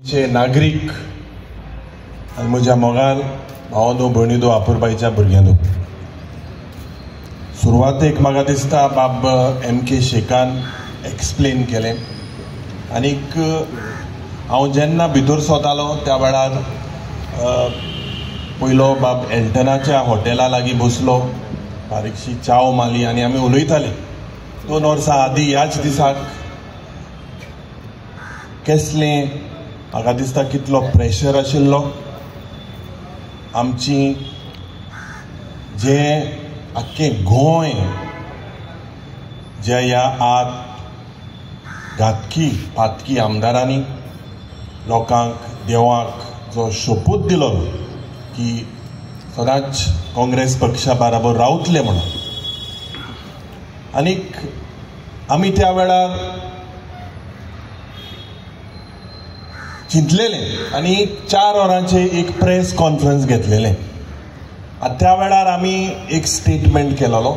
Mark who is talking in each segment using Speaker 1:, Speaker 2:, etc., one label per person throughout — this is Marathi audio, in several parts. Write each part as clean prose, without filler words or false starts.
Speaker 1: चे नागरिक आनी म्हज्या मोगाल भावनो भयणीदो आपुरबाईच्या भुरग्यांनो, सुरवातेक म्हाका दिसता बाब MK शेखान एक्सप्लेन केलें आनीक हांव जेन्ना भितर सोतालो त्या वेळार पयलो बाब एल्टनाच्या हॉटेला लागीं बसलो, बारीकशी चाव मारली आनी आमी उलयताले 2 वर्सां आदीं ह्याच दिसाक कसलें म्हाका दिसता कितलो प्रेशर आशिल्लो आमची जे आख्खें गोंय ज्या ह्या घातकी पातकी आमदारांनी लोकांक देवाक जो शपूत दिलो की सदांच काँग्रेस पक्षा बराबर रावतले म्हणून, आनीक आमी त्या वेळार चिंतलेलें आनी 4 वरांचे एक प्रेस कॉन्फरन्स घेतलेलें. त्या वेळार आमी एक स्टेटमेंट केलेलो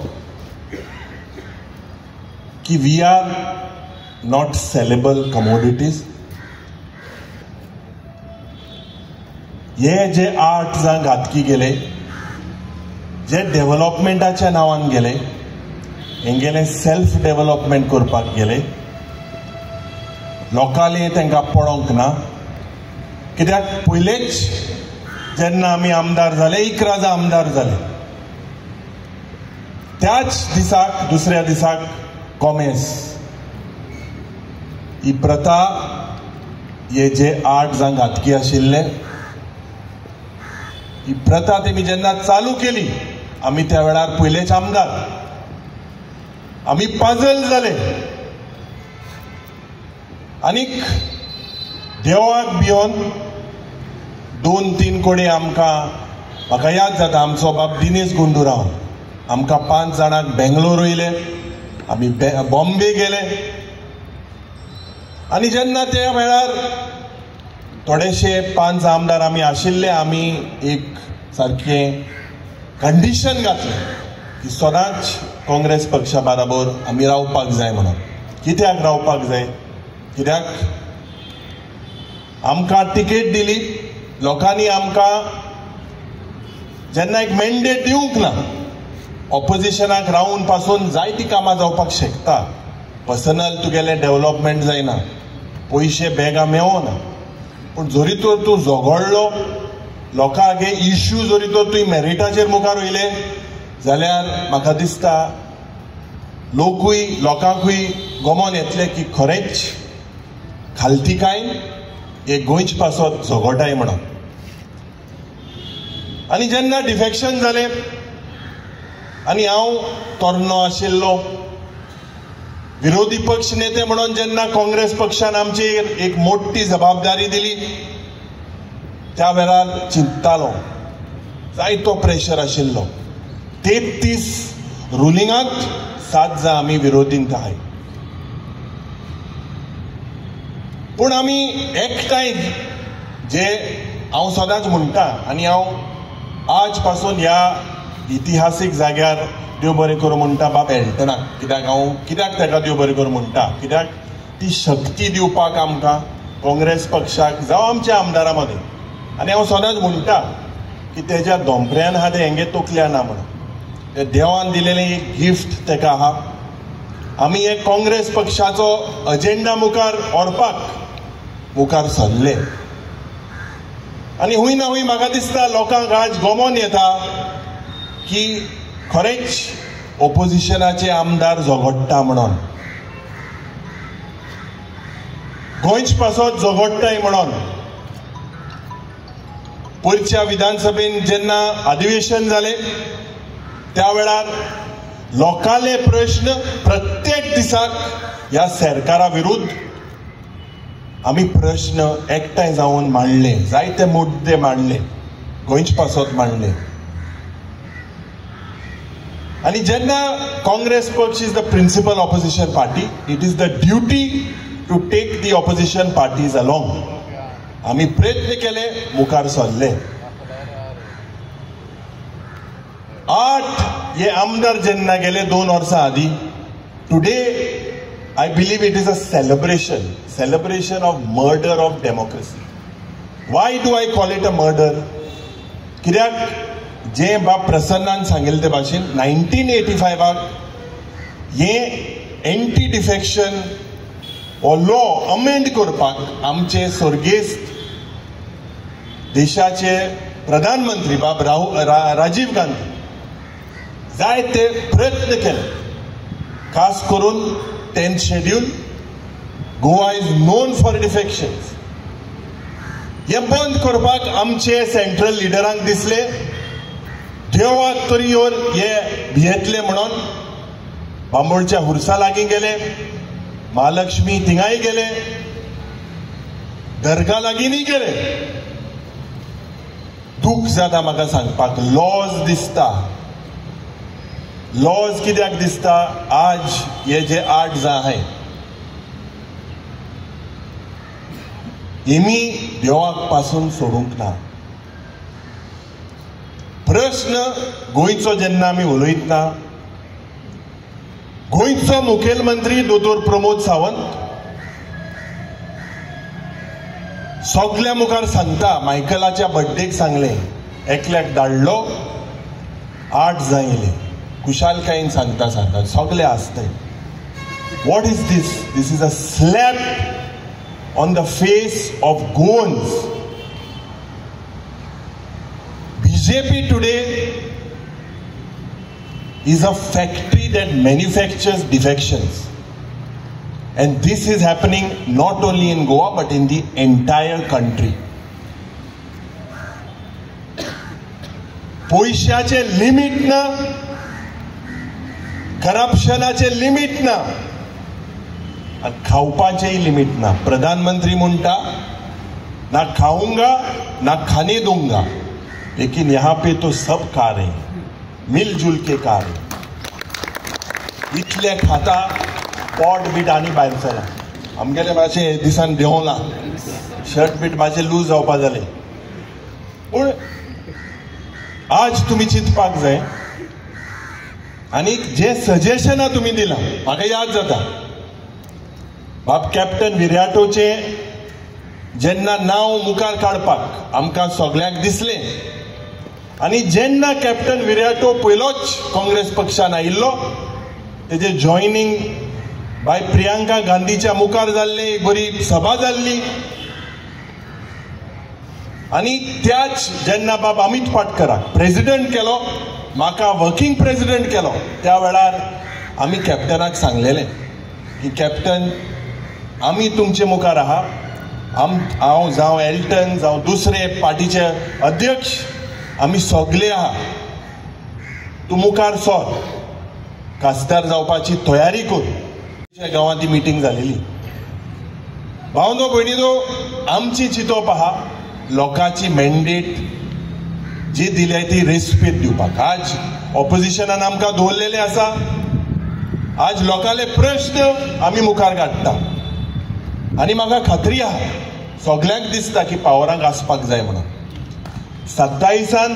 Speaker 1: की we are not saleable commodities. हे जे आर्ट जावं घातकी गेले, जे डेव्हलपमेंटाच्या नांवान गेले, हेंगेले सेल्फ डेव्हलपमेंट करपाक गेले, लोकांले तांकां पळोवंक ना. कित्याक पयलेच जेन्ना आमी आमदार जाले, 11 आमदार जाले, त्याच दिसाक दुसऱ्या दिसाक कॉमेस ही प्रथा, हे जे आर्ट जावं घातकी आशिल्ले, ही प्रथा तेमी जेन्ना चालू केली, आमी त्या वेळार पयलेच आमदार, आमी पाजल जाले. आनीक देवाक भिवन 2-3 कोडे आमकां, म्हाका याद जाता आमचो बाब दिनेश गुंडूराव आमकां 5 जाणांक बेंगलोर वयले, आमी बॉम्बे गेले. आनी जेन्ना त्या वेळार थोडेशे 5 आमदार आमी आशिल्ले, आमी एक सारकें कंडिशन घातलें की सदांच काँग्रेस पक्षा बराबर आमी रावपाक जाय म्हणून. कित्याक रावपाक जाय? कित्याक आमकां टिकेट दिली, लोकांनी आमकां जेन्ना एक मॅन्डेट दिवंक ना, ऑपोजिशनाक रावून पासून जायती कामां जावपाक शकता, पर्सनल तुगेलें डेव्हलपमेंट जायना, पयशे बेगा मेळना, पूण जरी तर तूं झगडलो, लोकांगे इश्यू जरी तर तुवें मेरिटाचेर मुखार वयले जाल्यार म्हाका दिसता लोकांकूय गमोन येतले की खरेंच खालतीकाय हे गोंयच पासत झगडटाय म्हणून. आनी जेन्ना डिफेक्शन जालें आनी हांव तरनो आशिल्लो विरोधी पक्ष नेते म्हणून जेन्ना काँग्रेस पक्षान आमचेर एक मोठी जबाबदारी दिली, त्या वेळार चिंततालो, जायतो प्रेशर आशिल्लो. 33 रुलिंगाक 7 जां आमी विरोधींत आहाय, पूण आमी एकठांय जे हांव सदांच म्हणटा आनी हांव आज पासून ह्या इतिहासीक जाग्यार देव बरें करूं म्हणटा बाब एल्टनाक. कित्याक ताका देव बरें करूं म्हणटा? कित्याक ती शक्ती दिवपाक आमकां काँग्रेस पक्षाक जावं आमच्या आमदारां मदें. आनी हांव सदांच म्हणटा की तेज्या धोंपऱ्यान आहा ते हेंगे तोकल्या ना म्हणून. ते देवान दिलेलें एक गिफ्ट ताका आहा. आमी एक काँग्रेस पक्षाचो अजेंडा मुखार व्हरपाक मुखार सरले. आनी हूंय ना हूंय म्हाका दिसता लोकांक आज गमोन येता की खरेंच ऑपोजिशनाचे आमदार झगडटा म्हणून, गोंयच पासत झगडटाय म्हणून. पयरच्या विधानसभेन जेन्ना अधिवेशन जालें त्या वेळार लोकांले प्रश्न प्रत्येक दिसाक ह्या सरकारा विरुद्ध आमी प्रश्न एकठांय जावन मांडले, जायते मुद्दे मांडले, गोंयच पासत मांडले. आनी जेन्ना काँग्रेस पक्ष is the principal opposition party, it is the duty to take the opposition parties along. आमी प्रयत्न केले, मुखार सरले. 8 हे आमदार जेन्ना गेले 2 वर्सां आदीं, today I believe it is a celebration of murder of democracy. Why do I call it a murder? कित्याक जे बाब प्रसन्नान सांगिल्ले ते भाशेन 1985 हे एंटी डिफेक्शन हो लॉ अमेंड करपाक आमचे सर्गेस्त देशाचे प्रधानमंत्री बाब राजीव गांधी जायते प्रयत्न केले. खास करून 10th schedule Goa is non for defections हे बंद करपाक आमचे सेंट्रल लिडरांक दिसले देवाक तरी हे भियेतले म्हणून बांबोळच्या हुर्सा लागीं गेले, महालक्ष्मी थिंगाय गेले, दर्गा लागींय गेले. दुख जाता म्हाका सांगपाक. लॉज दिसता, लॉज कित्याक दिसता? आज हे जे 8 जां आहाय हेमी देवाक पासून सोडूंक ना. प्रश्न गोंयचो जेन्ना आमी उलयतना गोंयचो मुखेलमंत्री दोतोर प्रमोद सावंत सगळ्या मुखार सांगता, मायकलाच्या बर्थडेक सांगलें, एकल्याक धाडलो 8 जां येयले. कुशालकायेन सांगता सगळे आसताय. What is this? This is a slap on the face of Goans. BJP today is a factory that manufactures defections, and this is happening not only in Goa but in the entire country. पैशाचे लिमिट ना, करप्शनाचे लिमिट ना, खावपाचेय लिमिट ना. प्रधानमंत्री म्हणटा ना खाऊंगा ना खाने दूंगा, लेकिन यहाँ पे तो सब खा रहे हैं, मिलजुल के खा रहे. इतले खाता पोट बीट आनी भायर सरला. आमगेले मातशें दिसान देंवला, शर्ट बीट मातशें लूज जावपा जालें. पूण आज तुमी चिंतपाक जाय. आनी जे सजेशनां तुमी दिलां म्हाका याद जाता बाब कॅप्टन विराटोचे जेन्ना नांव मुखार काडपाक आमकां सगळ्यांक दिसलें, आनी जेन्ना कॅप्टन विराटो पयलोच काँग्रेस पक्षान आयिल्लो तेजे जॉयनिंग बाय प्रियांका गांधीच्या मुखार जाल्लें, एक बरी सभा जाल्ली. आनी त्याच जेन्ना बाब अमित पाटकराक प्रेसिडेंट केलो, म्हाका वर्किंग प्रेसिडेंट केलो, त्या वेळार आमी कॅप्टनाक सांगलेलें की कॅप्टन आमी तुमचे मुखार आहा, हांव जावं एल्टन जावं दुसरे पार्टीचे अध्यक्ष आमी सगळे आहा, तूं मुखार सर, खासदार जावपाची तयारी कर. गांवांत ती मिटींग जालेली. भावनो भयणीनो, आमची चिंतप आहा लोकांची मॅन्डेट जी दिल्या ती रेस्पेद दिवपाक. आज ऑपोजिशनान आमकां दवरलेले आसा, आज लोकांले प्रश्न आमी मुखार काडटा. आनी म्हाका खात्री आहा सगळ्यांक दिसता की पावरांक आसपाक जाय म्हणून. 27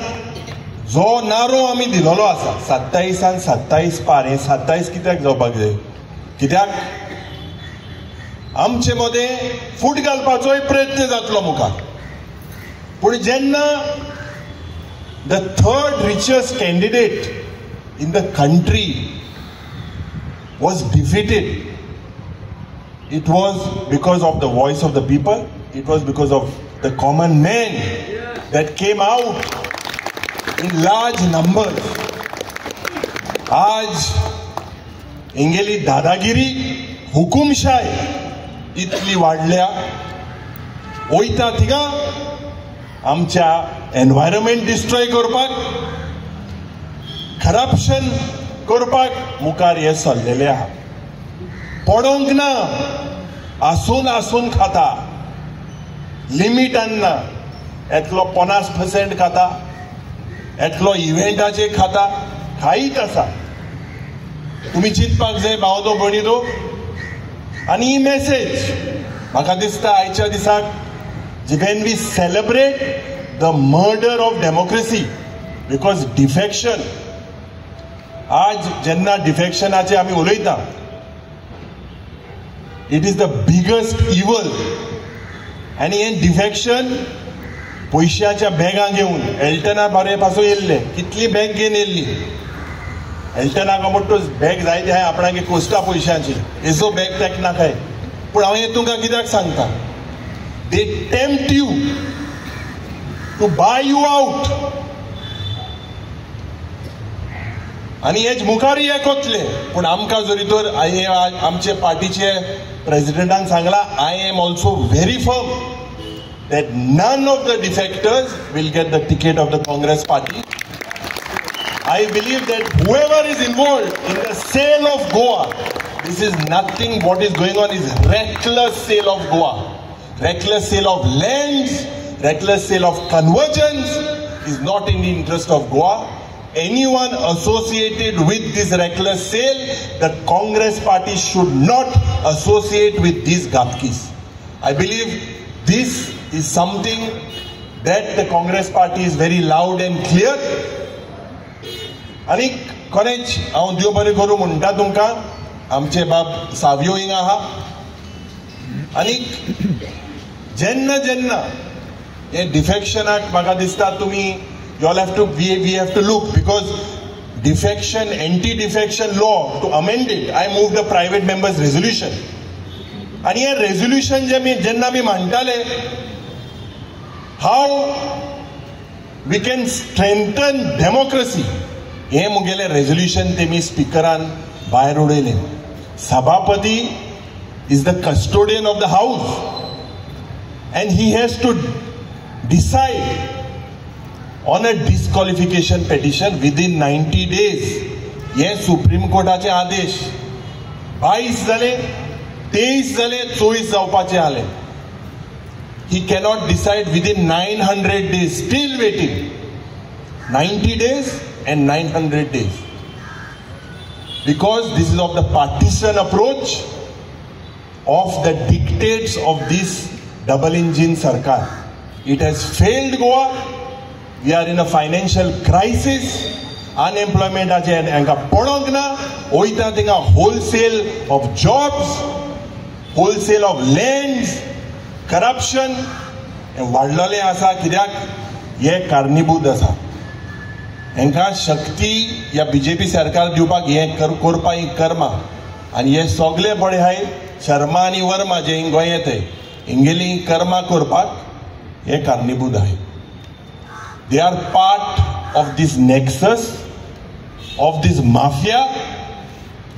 Speaker 1: जो नारो आमी दिलोलो आसा, 27 पार, हे 27 कित्याक जावपाक जाय? कित्याक आमचे मदें फूट घालपाचोय प्रयत्न जातलो मुखार. पूण जेन्ना the 3rd richest candidate in the country was defeated, it was because of the voice of the people, it was because of the common man that came out in large numbers. आज इंगेली दादागिरी, हुकुमशाही इतली वाढल्या, वयता थिगा आमच्या एनवायरमेंट डिस्ट्रॉय करपाक, करप्शन करपाक मुखार हे सरलेले आहा. पडोंक ना, आसून आसून खाता, लिमिटान ना. एकलो 50% खाता, एकलो इव्हेंटाचे खाता, खाईत आसा. तुमी चिंतपाक जाय भावनो भयणीनो. आनी ही मेसेज म्हाका दिसता आयच्या दिसाक when we celebrate the murder of democracy, because defection, आज जेन्ना डिफेक्शनाचे आमी उलयता, it is the biggest evil. आनी हे डिफेक्शन पयशाच्या बॅगां घेवन एल्टना बरे पासून येयल्ले कितली बॅग घेवन येयल्ली एल्टनाक मोठो बॅग जाय ते आपणागे कोस्टा पयशांची एसो बॅग तेक नाकाय पूण हांव हें तुमकां कित्याक सांगता they tempt you to buy you out आनी हेच मुखारी हे कोतले पूण आमकां जरी तर आमचे पार्टीचे प्रेसिडेंटान सांगला I am also very firm that none of the defectors will get the ticket of the Congress party. I believe that whoever is involved in the sale of Goa, this is nothing, what is going on is reckless sale of Goa. Reckless sale of lands, reckless sale of convergence is not in the interest of Goa. Anyone associated with this reckless sale, the Congress party should not associate with these gapkis. I believe this is something that the Congress party is very loud and clear. आणि खरेंच हांव देव बरें करूं म्हणटा तुमकां आमचे बाब सावयो हिंगा आहा आनी जेन्ना जेन्ना हे डिफेक्शनाक म्हाका दिसता तुमी you all have to we have to look because defection anti defection law to amend it I moved a private members resolution आणि हे रेझोल्युशन जेन्ना आमी मांडटाले how we can strengthen democracy हे मुगेले रेझोल्युशन तेमी स्पीकरान भायर उडयलें सभापती is the custodian of the house and he has to decide on a disqualification petition within 90 days हे सुप्रीम कोर्टाचे आदेश 22 जाले 23 जाले 24 जावपाचे आले he cannot decide within 900 days, still waiting 90 days and 900 days because this is of the partisan approach of the dictates of this double engine sarkar. It has failed Goa. We are in a financial crisis. Unemployment ache enka podong na oita tinga wholesale of jobs, wholesale of lands, corruption वाडलेले आसा कित्याक हे कारणीभूत आसा हांकां शक्ती या बीजेपी सरकार दिवपाक हे करपा ही कर्मा आनी हे सगळे बळे हाय शर्मा आनी वर्मा जे हिंग गोंय येताय हिंगेली कर्मा करपाक हे कारणीभूत आहाय they are part of this nexus of this mafia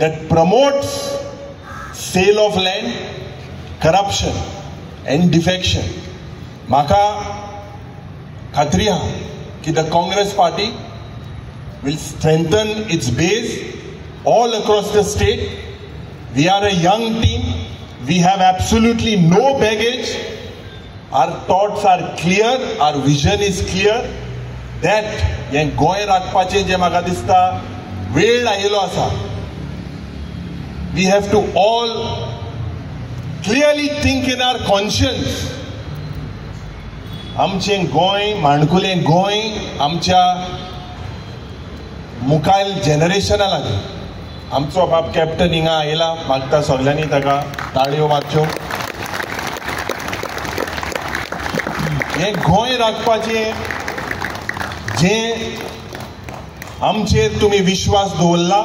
Speaker 1: that promotes sale of land corruption and defection. Maka khatri ha ki the Congress party will strengthen its base all across the state. We are a young team. We have absolutely no baggage. Our thoughts are clear. Our vision is clear. That ye goy rakpache je maka dista वेळ आयलो आसा. We have to all clearly think in our conscience आमचे गोंय माणकुले गोंय आमच्या मुखायल जनरेशना लागीं आमचो बाप कॅप्टन हिंगा आयला मागता सगळ्यांनी ताका ताळयो मारच्यो हे गोंय राखपाचे जे आमचेर तुमी विश्वास दवरला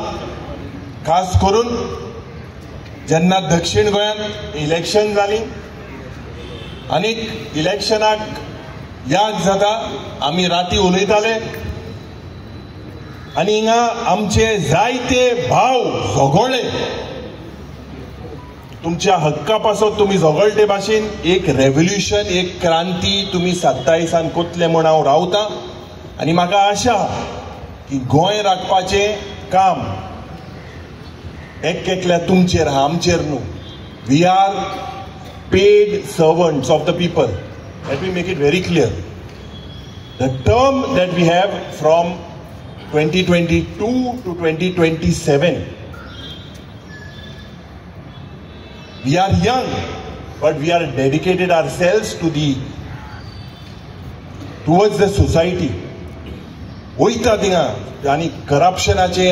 Speaker 1: खास करून जेन्ना दक्षिण गोंयांत इलेक्शन जाली आनी इलेक्शनाक याद जाता आमी राती उलयताले आनी हिंगा आमचे जायते भाव झगडले तुमच्या हक्का पासत तुमी झगडले भाशेन एक रेव्होल्युशन एक क्रांती तुमी 27 कोतले म्हूण हांव रावता आनी म्हाका आशा की गोंय राखपाचें काम एकल्या तुमचेर आहा आमचेर न्हू we are paid servants of the people let me make it very clear the term that we have from 2022 to 2027 we are young but we are dedicated ourselves towards the society वयता थिंगा आनी करप्शनाचे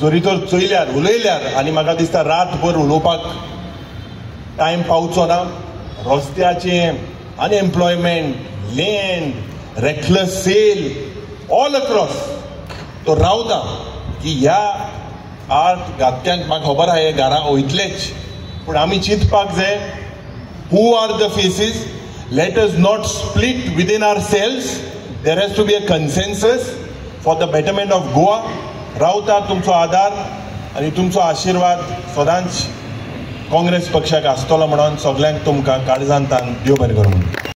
Speaker 1: जरी तर चोयल्यार उलयल्यार आनी म्हाका दिसता रातभर उलोवपाक टायम पावचो ना रस्त्याचे unemployment land reckless sale all across तो रावता की ह्या आर्ट घातक्यांक म्हाका खबर आहा हे घरा वयतलेच पूण आमी चिंतपाक जाय who are the faces let us not split within ourselves there has to be a consensus for the betterment of Goa रावता तुमचो आदार आनी तुमचो आशिर्वाद सदांच काँग्रेस पक्षाक आसतलो म्हणून सगळ्यांक तुमकां काळजांत देव बरें करूं.